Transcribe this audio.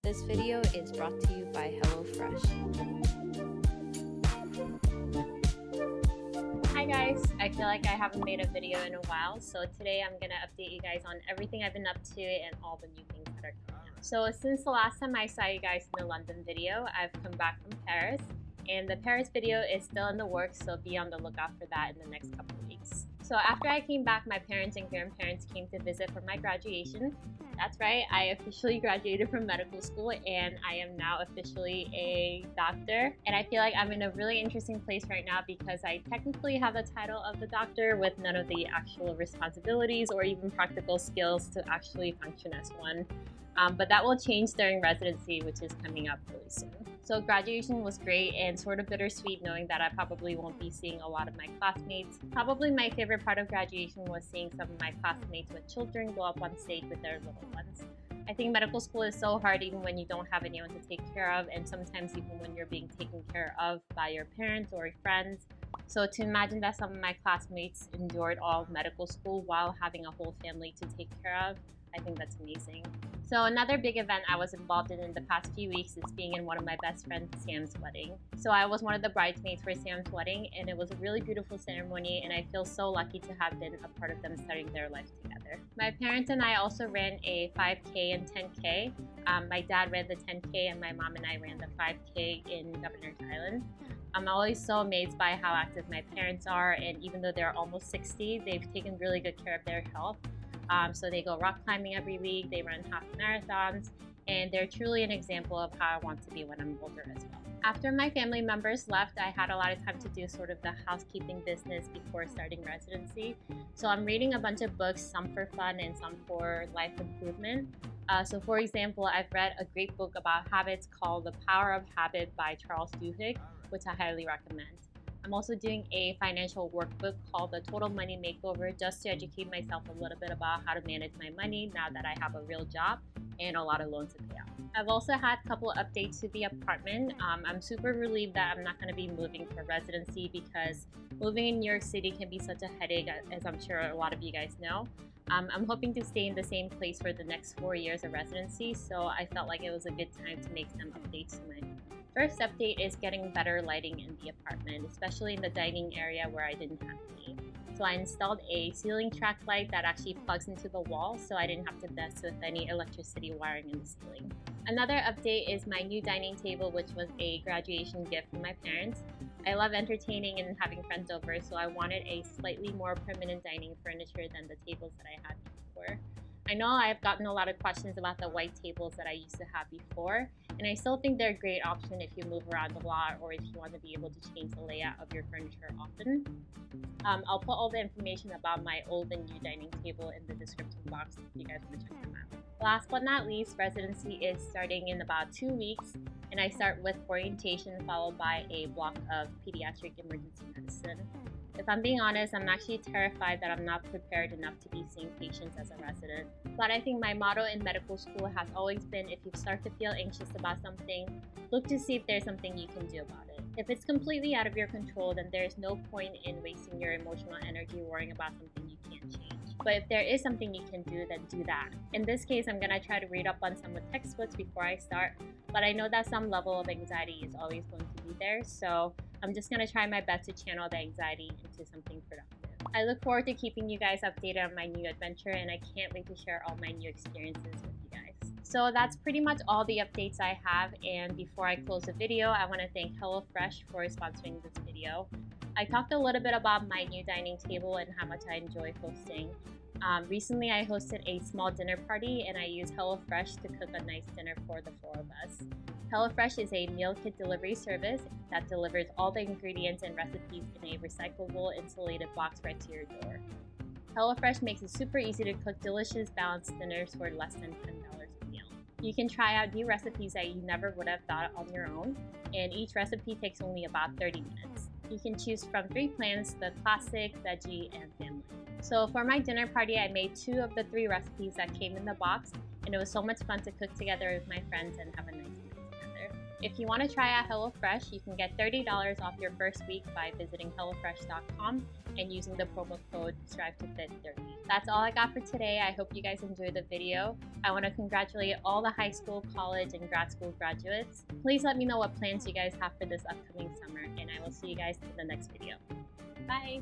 This video is brought to you by HelloFresh. Hi guys, I feel like I haven't made a video in a while, so today I'm gonna update you guys on everything I've been up to and all the new things that are coming out. So since the last time I saw you guys in the London video, I've come back from Paris, and the Paris video is still in the works, so be on the lookout for that in the next couple of weeks. So after I came back, my parents and grandparents came to visit for my graduation. That's right, I officially graduated from medical school and I am now officially a doctor. And I feel like I'm in a really interesting place right now because I technically have the title of the doctor with none of the actual responsibilities or even practical skills to actually function as one. But that will change during residency, which is coming up really soon. So graduation was great and sort of bittersweet knowing that I probably won't be seeing a lot of my classmates. Probably my favorite part of graduation was seeing some of my classmates with children go up on stage with their little ones. I think medical school is so hard even when you don't have anyone to take care of, and sometimes even when you're being taken care of by your parents or friends. So to imagine that some of my classmates endured all of medical school while having a whole family to take care of, I think that's amazing. So another big event I was involved in the past few weeks is being in one of my best friends Sam's wedding. So I was one of the bridesmaids for Sam's wedding, and it was a really beautiful ceremony, and I feel so lucky to have been a part of them starting their life together. My parents and I also ran a 5K and 10K. My dad ran the 10K and my mom and I ran the 5K in Governor's Island. I'm always so amazed by how active my parents are, and even though they're almost 60, they've taken really good care of their health. So they go rock climbing every week, they run half marathons, and they're truly an example of how I want to be when I'm older as well. After my family members left, I had a lot of time to do sort of the housekeeping business before starting residency. So I'm reading a bunch of books, some for fun and some for life improvement. So for example, I've read a great book about habits called The Power of Habit by Charles Duhigg, which I highly recommend. I'm also doing a financial workbook called The Total Money Makeover just to educate myself a little bit about how to manage my money now that I have a real job and a lot of loans to pay off. I've also had a couple of updates to the apartment. I'm super relieved that I'm not going to be moving for residency because moving in New York City can be such a headache, as I'm sure a lot of you guys know. I'm hoping to stay in the same place for the next 4 years of residency, so I felt like it was a good time to make some updates to my home. First update is getting better lighting in the apartment, especially in the dining area where I didn't have any. So I installed a ceiling track light that actually plugs into the wall, so I didn't have to mess with any electricity wiring in the ceiling. Another update is my new dining table, which was a graduation gift from my parents. I love entertaining and having friends over, so I wanted a slightly more permanent dining furniture than the tables that I had before. I know I've gotten a lot of questions about the white tables that I used to have before, and I still think they're a great option if you move around a lot or if you want to be able to change the layout of your furniture often. I'll put all the information about my old and new dining table in the description box if you guys want to check them out. Last but not least, residency is starting in about 2 weeks, and I start with orientation followed by a block of pediatric emergency medicine. If I'm being honest, I'm actually terrified that I'm not prepared enough to be seeing patients as a resident. But I think my motto in medical school has always been, if you start to feel anxious about something, look to see if there's something you can do about it. If it's completely out of your control, then there's no point in wasting your emotional energy worrying about something you can't change. But if there is something you can do, then do that. In this case, I'm gonna try to read up on some of the textbooks before I start, but I know that some level of anxiety is always going to be there, so I'm just gonna try my best to channel the anxiety into something productive. I look forward to keeping you guys updated on my new adventure, and I can't wait to share all my new experiences with you guys. So that's pretty much all the updates I have, and before I close the video, I want to thank HelloFresh for sponsoring this video. I talked a little bit about my new dining table and how much I enjoy hosting. Recently, I hosted a small dinner party and I used HelloFresh to cook a nice dinner for the 4 of us. HelloFresh is a meal kit delivery service that delivers all the ingredients and recipes in a recyclable insulated box right to your door. HelloFresh makes it super easy to cook delicious, balanced dinners for less than $10 a meal. You can try out new recipes that you never would have thought on your own, and each recipe takes only about 30 minutes. You can choose from 3 plans: the classic, veggie, and family. So for my dinner party, I made 2 of the 3 recipes that came in the box, and it was so much fun to cook together with my friends and have a nice meal together. If you want to try out HelloFresh, you can get $30 off your first week by visiting HelloFresh.com and using the promo code TheStriveToFit30. That's all I got for today. I hope you guys enjoyed the video. I want to congratulate all the high school, college, and grad school graduates. Please let me know what plans you guys have for this upcoming summer, and I will see you guys in the next video. Bye!